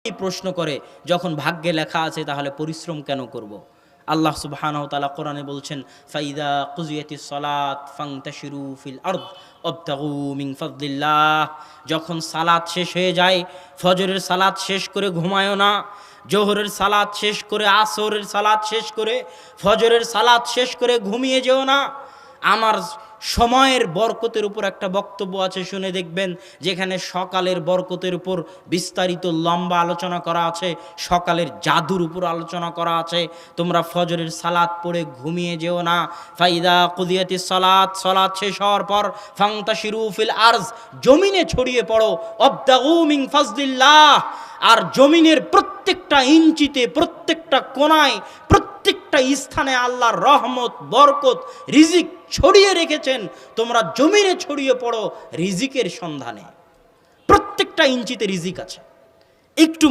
প্রশ্ন করে, যখন ভাগ্যে লেখা আছে তাহলে পরিশ্রম কেন করব? আল্লাহ সুবহানাহু ওয়া তাআলা কোরআনে বলছেন, ফাইদা কুজিয়াতিস সালাত ফান্তাশিরু ফিল আরদ ওয়াবতাগু মিন ফাদলিল্লাহ। যখন সালাত শেষ হয়ে যায়, ফজরের সালাত শেষ করে ঘুমায়ও না, জোহরের সালাত শেষ করে, আসরের সালাত শেষ করে, ফজরের সালাত শেষ করে ঘুমিয়ে যেও না। আমার সময়ের বরকতের উপর একটা বক্তব্য আছে, শুনে দেখবেন, যেখানে সকালের বরকতের উপর বিস্তারিত লম্বা আলোচনা করা আছে, সকালের জাদুর উপর আলোচনা করা আছে। তোমরা ফজরের সালাত পড়ে ঘুমিয়ে যেও না। ফাইদা কুদিয়াতিস সালাত, সালাত শেষ হওয়ার পর ফান্তাশিরু ফিল আরজ, জমিনে ছড়িয়ে পড়ো, ওয়াবতাগু মিন ফাজলিল্লাহ। আর জমিনের প্রত্যেকটা ইঞ্চিতে, প্রত্যেকটা কোণায়, প্রত্যেকটা স্থানে আল্লাহর রহমত, বরকত, রিজিক ছড়িয়ে রেখেছেন। তোমরা জমিনে ছড়িয়ে পড়ো রিজিকের সন্ধানে। প্রত্যেকটা ইঞ্চিতে রিজিক আছে। একটু